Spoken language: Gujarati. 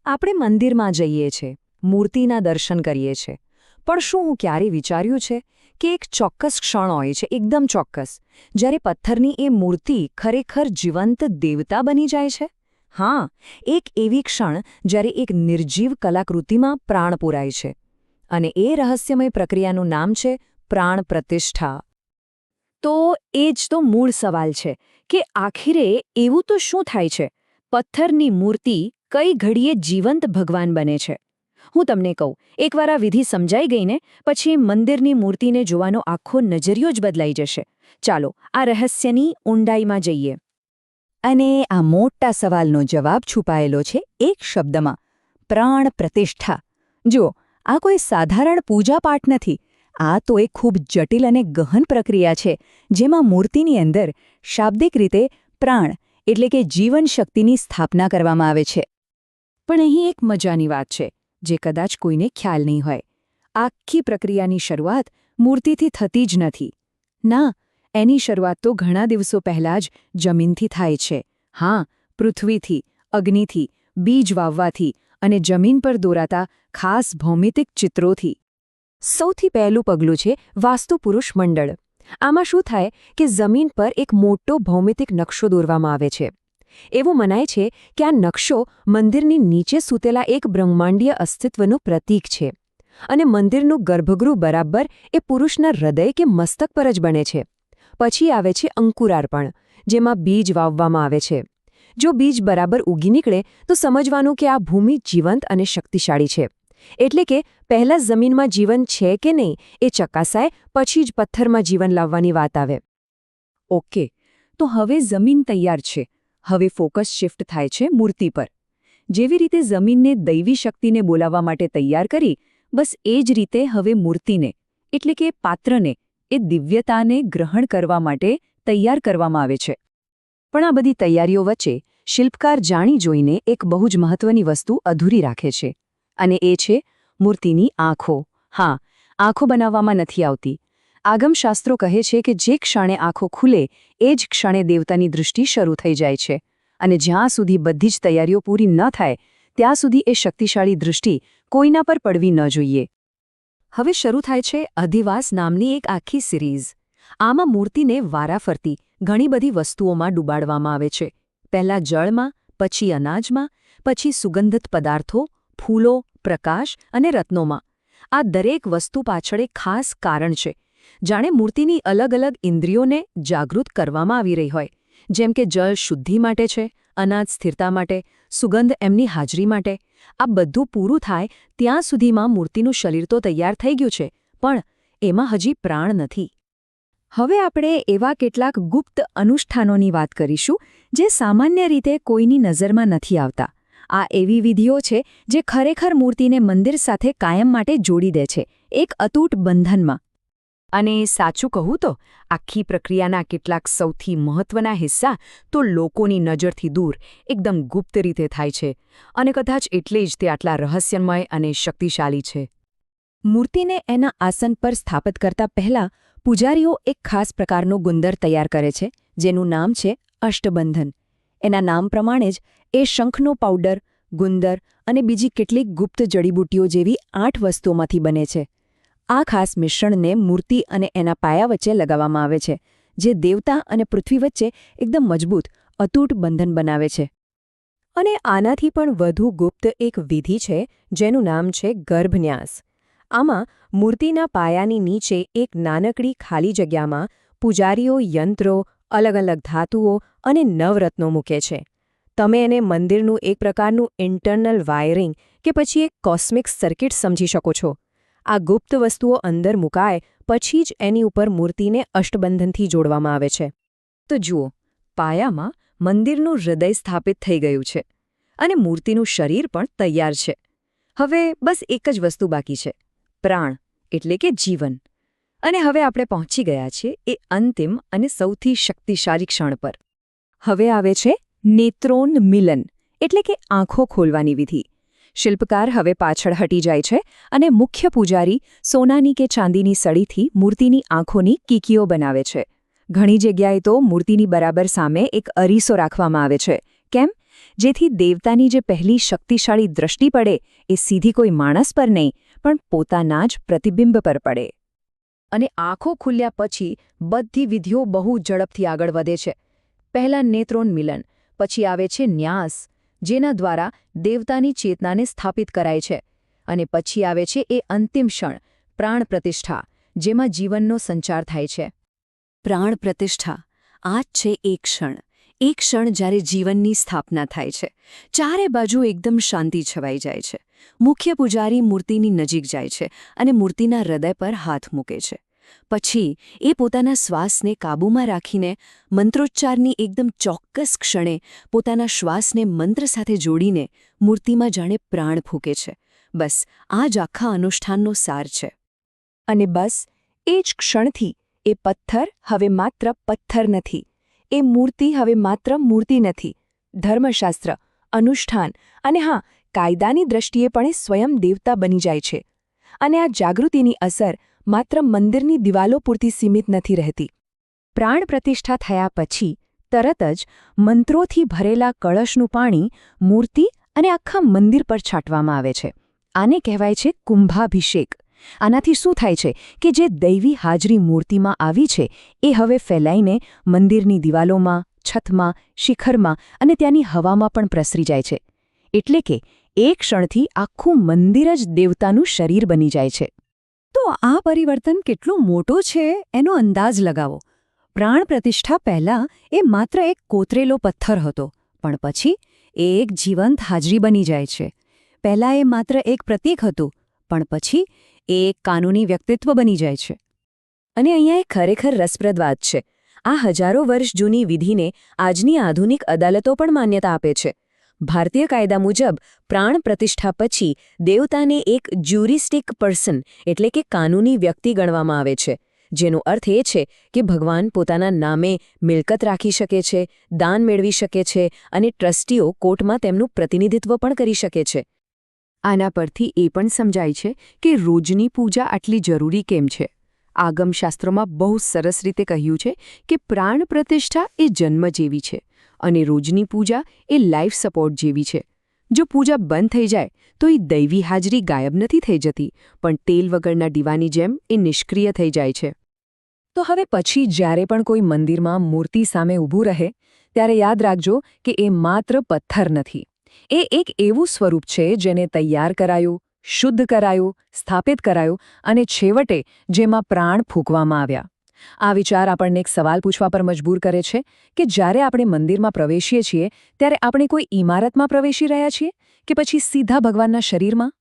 આપણે મંદિરમાં જઈએ છીએ, મૂર્તિના દર્શન કરીએ છીએ, પણ શું હું ક્યારેય વિચાર્યું છે કે એક ચોક્કસ ક્ષણ હોય છે, એકદમ ચોક્કસ, જ્યારે પથ્થરની એ મૂર્તિ ખરેખર જીવંત દેવતા બની જાય છે? હા, એક એવી ક્ષણ જ્યારે એક નિર્જીવ કલાકૃતિમાં પ્રાણ પૂરાય છે. અને એ રહસ્યમય પ્રક્રિયાનું નામ છે પ્રાણ પ્રતિષ્ઠા. તો એ જ તો મૂળ સવાલ છે કે આખરે એવું તો શું થાય છે? પથ્થરની મૂર્તિ કઈ ઘડીએ જીવંત ભગવાન બને છે? હું તમને કહું, એકવાર આ વિધિ સમજાઈ ગઈને પછી મંદિરની મૂર્તિને જોવાનો આખો નજરિયો જ બદલાઈ જશે. ચાલો આ રહસ્યની ઊંડાઈમાં જઈએ. અને આ મોટા સવાલનો જવાબ છુપાયેલો છે એક શબ્દમાં: પ્રાણ પ્રતિષ્ઠા. જુઓ, આ કોઈ સાધારણ પૂજાપાઠ નથી. આ તો એક ખૂબ જટિલ અને ગહન પ્રક્રિયા છે, જેમાં મૂર્તિની અંદર શાબ્દિક રીતે પ્રાણ એટલે કે જીવન શક્તિની સ્થાપના કરવામાં આવે છે. પણ અહીં એક મજાની વાત છે, જે કદાચ કોઈને ખ્યાલ નહીં હોય. આખી પ્રક્રિયાની શરૂઆત મૂર્તિથી થતી જ નથી. ના, એની શરૂઆત તો ઘણા દિવસો પહેલાં જ જમીનથી થાય છે. હા, પૃથ્વીથી, અગ્નિથી, બીજ વાવવાથી અને જમીન પર દોરાતા ખાસ ભૌમિતિક ચિત્રોથી. સૌથી પહેલું પગલું છે વાસ્તુપુરુષ મંડળ. આમાં શું થાય કે જમીન પર એક મોટો ભૌમિતિક નકશો દોરવામાં આવે છે. એવું મનાય છે કે આ નકશો મંદિરની નીચે સૂતેલા એક બ્રહ્માંડીય અસ્તિત્વનું પ્રતીક છે. અને મંદિરનું ગર્ભગૃહ બરાબર એ પુરુષના હૃદય કે મસ્તક પર જ બને છે. પછી આવે છે અંકુરાર્પણ, જેમાં બીજ વાવવામાં આવે છે. જો બીજ બરાબર ઉગી નીકળે તો સમજવાનું કે આ ભૂમિ જીવંત અને શક્તિશાળી છે. એટલે કે પહેલા જમીનમાં જીવન છે કે નહીં એ ચકાસાય, પછી જ પથ્થરમાં જીવન લાવવાની વાત આવે. ઓકે, તો હવે જમીન તૈયાર છે. હવે ફોકસ શિફ્ટ થાય છે મૂર્તિ પર. જેવી રીતે જમીનને દૈવી શક્તિને બોલાવવા માટે તૈયાર કરી, બસ એ જ રીતે હવે મૂર્તિને એટલે કે પાત્રને એ દિવ્યતાને ગ્રહણ કરવા માટે તૈયાર કરવામાં આવે છે. પણ આ બધી તૈયારીઓ વચ્ચે શિલ્પકાર જાણી જોઈને એક બહુ જ મહત્વની વસ્તુ અધૂરી રાખે છે. અને એ છે મૂર્તિની આંખો. હા, આંખો બનાવવામાં નથી આવતી. આગમશાસ્ત્રો કહે છે કે જે ક્ષણે આંખો ખુલે એ જ ક્ષણે દેવતાની દૃષ્ટિ શરૂ થઈ જાય છે. અને જ્યાં સુધી બધી જ તૈયારીઓ પૂરી ન થાય ત્યાં સુધી એ શક્તિશાળી દૃષ્ટિ કોઈના પર પડવી ન જોઈએ. હવે શરૂ થાય છે અધિવાસ નામની એક આખી સિરીઝ. આમાં મૂર્તિને વારાફરતી ઘણી બધી વસ્તુઓમાં ડૂબાડવામાં આવે છે. પહેલાં જળમાં, પછી અનાજમાં, પછી સુગંધિત પદાર્થો, ફૂલો, પ્રકાશ અને રત્નોમાં. આ દરેક વસ્તુ પાછળ એક ખાસ કારણ છે. જાણે મૂર્તિની અલગ અલગ ઇન્દ્રિયોને જાગૃત કરવામાં આવી રહી હોય. જેમ કે જળ શુદ્ધિ માટે છે, અનાજ સ્થિરતા માટે, સુગંધ એમની હાજરી માટે. આ બધું પૂરું થાય ત્યાં સુધીમાં મૂર્તિનું શરીર તો તૈયાર થઈ ગયું છે, પણ એમાં હજી પ્રાણ નથી. હવે આપણે એવા કેટલાક ગુપ્ત અનુષ્ઠાનોની વાત કરીશું જે સામાન્ય રીતે કોઈની નજરમાં નથી આવતા. આ એવી વિધિઓ છે જે ખરેખર મૂર્તિને મંદિર સાથે કાયમ માટે જોડી દે છે, એક અતૂટ બંધનમાં. અને સાચું કહું તો આખી પ્રક્રિયાના કેટલાક સૌથી મહત્વના હિસ્સા તો લોકોની નજરથી દૂર એકદમ ગુપ્ત રીતે થાય છે. અને કદાચ એટલે જ તે આટલા રહસ્યમય અને શક્તિશાળી છે. મૂર્તિને એના આસન પર સ્થાપિત કરતા પહેલાં પૂજારીઓ એક ખાસ પ્રકારનું ગુંદર તૈયાર કરે છે, જેનું નામ છે અષ્ટબંધન. એના નામ પ્રમાણે જ એ શંખનો પાવડર, ગુંદર અને બીજી કેટલીક ગુપ્ત જડીબુટ્ટીઓ જેવી 8 વસ્તુઓમાંથી બને છે. આ ખાસ મિશ્રણને મૂર્તિ અને એના પાયા વચ્ચે લગાવવામાં આવે છે, જે દેવતા અને પૃથ્વી વચ્ચે એકદમ મજબૂત, અતૂટ બંધન બનાવે છે. અને આનાથી પણ વધુ ગુપ્ત એક વિધિ છે જેનું નામ છે ગર્ભન્યાસ. આમાં મૂર્તિના પાયાની નીચે એક નાનકડી ખાલી જગ્યામાં પૂજારીઓ યંત્રો, અલગ અલગ ધાતુઓ અને નવરત્નો મૂકે છે. તમે એને મંદિરનું એક પ્રકારનું ઇન્ટરનલ વાયરિંગ કે પછી એક કોસ્મિક સર્કિટ સમજી શકો છો. આ ગુપ્ત વસ્તુઓ અંદર મુકાય પછી જ એની ઉપર મૂર્તિને અષ્ટબંધનથી જોડવામાં આવે છે. તો જુઓ, પાયામાં મંદિરનું હૃદય સ્થાપિત થઈ ગયું છે અને મૂર્તિનું શરીર પણ તૈયાર છે. હવે બસ એક જ વસ્તુ બાકી છે: પ્રાણ એટલે કે જીવન. અને હવે આપણે પહોંચી ગયા છીએ એ અંતિમ અને સૌથી શક્તિશાળી ક્ષણ પર. હવે આવે છે નેત્રોન્મિલન એટલે કે આંખો ખોલવાની વિધિ. શિલ્પકાર હવે પાછળ હટી જાય છે અને મુખ્ય પૂજારી સોનાની કે ચાંદીની સળીથી મૂર્તિની આંખોની કીકીઓ બનાવે છે. ઘણી જગ્યાએ તો મૂર્તિની બરાબર સામે એક અરીસો રાખવામાં આવે છે. કેમ? જેથી દેવતાની જે પહેલી શક્તિશાળી દૃષ્ટિ પડે એ સીધી કોઈ માણસ પર નહીં પણ પોતાના જ પ્રતિબિંબ પર પડે. અને આંખો ખુલ્યા પછી બધી વિધિઓ બહુ ઝડપથી આગળ વધે છે. પહેલાં નેત્રોન્મિલન, પછી આવે છે ન્યાસ, જેના દ્વારા દેવતાની ચેતનાને સ્થાપિત કરાય છે, અને પછી આવે છે એ અંતિમ ક્ષણ, પ્રાણ પ્રતિષ્ઠા, જેમાં જીવનનો સંચાર થાય છે. પ્રાણ પ્રતિષ્ઠા આ જ છે એક ક્ષણ જ્યારે જીવનની સ્થાપના થાય છે. ચારે બાજુ એકદમ શાંતિ છવાઈ જાય છે. મુખ્ય પૂજારી મૂર્તિની નજીક જાય છે અને મૂર્તિના હૃદય પર હાથ મૂકે છે. પછી એ પોતાના શ્વાસને કાબૂમાં રાખીને મંત્રોચ્ચારની એકદમ ચોક્કસ ક્ષણે પોતાના શ્વાસને મંત્ર સાથે જોડીને મૂર્તિમાં જાણે પ્રાણ ફૂંકે છે. બસ આ જ આખા અનુષ્ઠાનનો સાર છે. અને બસ એ જ ક્ષણથી એ પથ્થર હવે માત્ર પથ્થર નથી, એ મૂર્તિ હવે માત્ર મૂર્તિ નથી. ધર્મશાસ્ત્ર, અનુષ્ઠાન અને હા, કાયદાની દ્રષ્ટિએ પણ એ સ્વયં દેવતા બની જાય છે. અને આ જાગૃતિની અસર માત્ર મંદિરની દિવાલો પૂરતી સીમિત નથી રહેતી. પ્રાણ પ્રતિષ્ઠા થયા પછી તરત જ મંત્રોથી ભરેલા કળશનું પાણી મૂર્તિ અને આખા મંદિર પર છાંટવામાં આવે છે. આને કહેવાય છે કુંભાભિષેક. આનાથી શું થાય છે કે જે દૈવી હાજરી મૂર્તિમાં આવી છે એ હવે ફેલાઈને મંદિરની દિવાલોમાં, છતમાં, શિખરમાં અને ત્યાંની હવામાં પણ પ્રસરી જાય છે. એટલે કે એક ક્ષણથી આખું મંદિર જ દેવતાનું શરીર બની જાય છે. તો આ પરિવર્તન કેટલું મોટું છે એનો અંદાજ લગાવો. પ્રાણ પ્રતિષ્ઠા પહેલાં એ માત્ર એક કોતરેલો પથ્થર હતો, પણ પછી એ એક જીવંત હાજરી બની જાય છે. પહેલાં એ માત્ર એક પ્રતીક હતું, પણ પછી એ એક કાનૂની વ્યક્તિત્વ બની જાય છે. અને અહીંયા એ ખરેખર રસપ્રદ વાત છે. આ હજારો વર્ષ જૂની વિધિને આજની આધુનિક અદાલતો પણ માન્યતા આપે છે. ભારતીય કાયદા મુજબ પ્રાણ પ્રતિષ્ઠા પછી દેવતાને એક જ્યુરિસ્ટિક પર્સન એટલે કે કાનૂની વ્યક્તિ ગણવામાં આવે છે, જેનો અર્થ એ છે કે ભગવાન પોતાના નામે મિલકત રાખી શકે છે, દાન મેળવી શકે છે અને ટ્રસ્ટીઓ કોર્ટમાં તેમનું પ્રતિનિધિત્વ પણ કરી શકે છે. આના પરથી એ પણ સમજાય છે કે રોજની પૂજા આટલી જરૂરી કેમ છે. આગમશાસ્ત્રોમાં બહુ સરસ રીતે કહ્યું છે કે પ્રાણ પ્રતિષ્ઠા એ જન્મ જેવી છે અને રોજની પૂજા એ લાઈફ સપોર્ટ જેવી છે. જો પૂજા બંધ થઈ જાય તો એ દૈવી હાજરી ગાયબ નથી થઈ જતી, પણ તેલ વગરના દીવાની જેમ એ નિષ્ક્રિય થઈ જાય છે. તો હવે પછી જ્યારે પણ કોઈ મંદિરમાં મૂર્તિ સામે ઊભું રહે ત્યારે યાદ રાખજો કે એ માત્ર પથ્થર નથી. એ એક એવું સ્વરૂપ છે જેને તૈયાર કરાયું, શુદ્ધ કરાયું, સ્થાપિત કરાયું અને છેવટે જેમાં પ્રાણ ફૂંકવામાં આવ્યા. આ વિચાર આપણને એક સવાલ પૂછવા પર મજબૂર કરે છે કે જ્યારે આપણે મંદિરમાં પ્રવેશીએ છીએ ત્યારે આપણે કોઈ ઇમારતમાં પ્રવેશી રહ્યા છીએ કે પછી સીધા ભગવાનના શરીરમાં?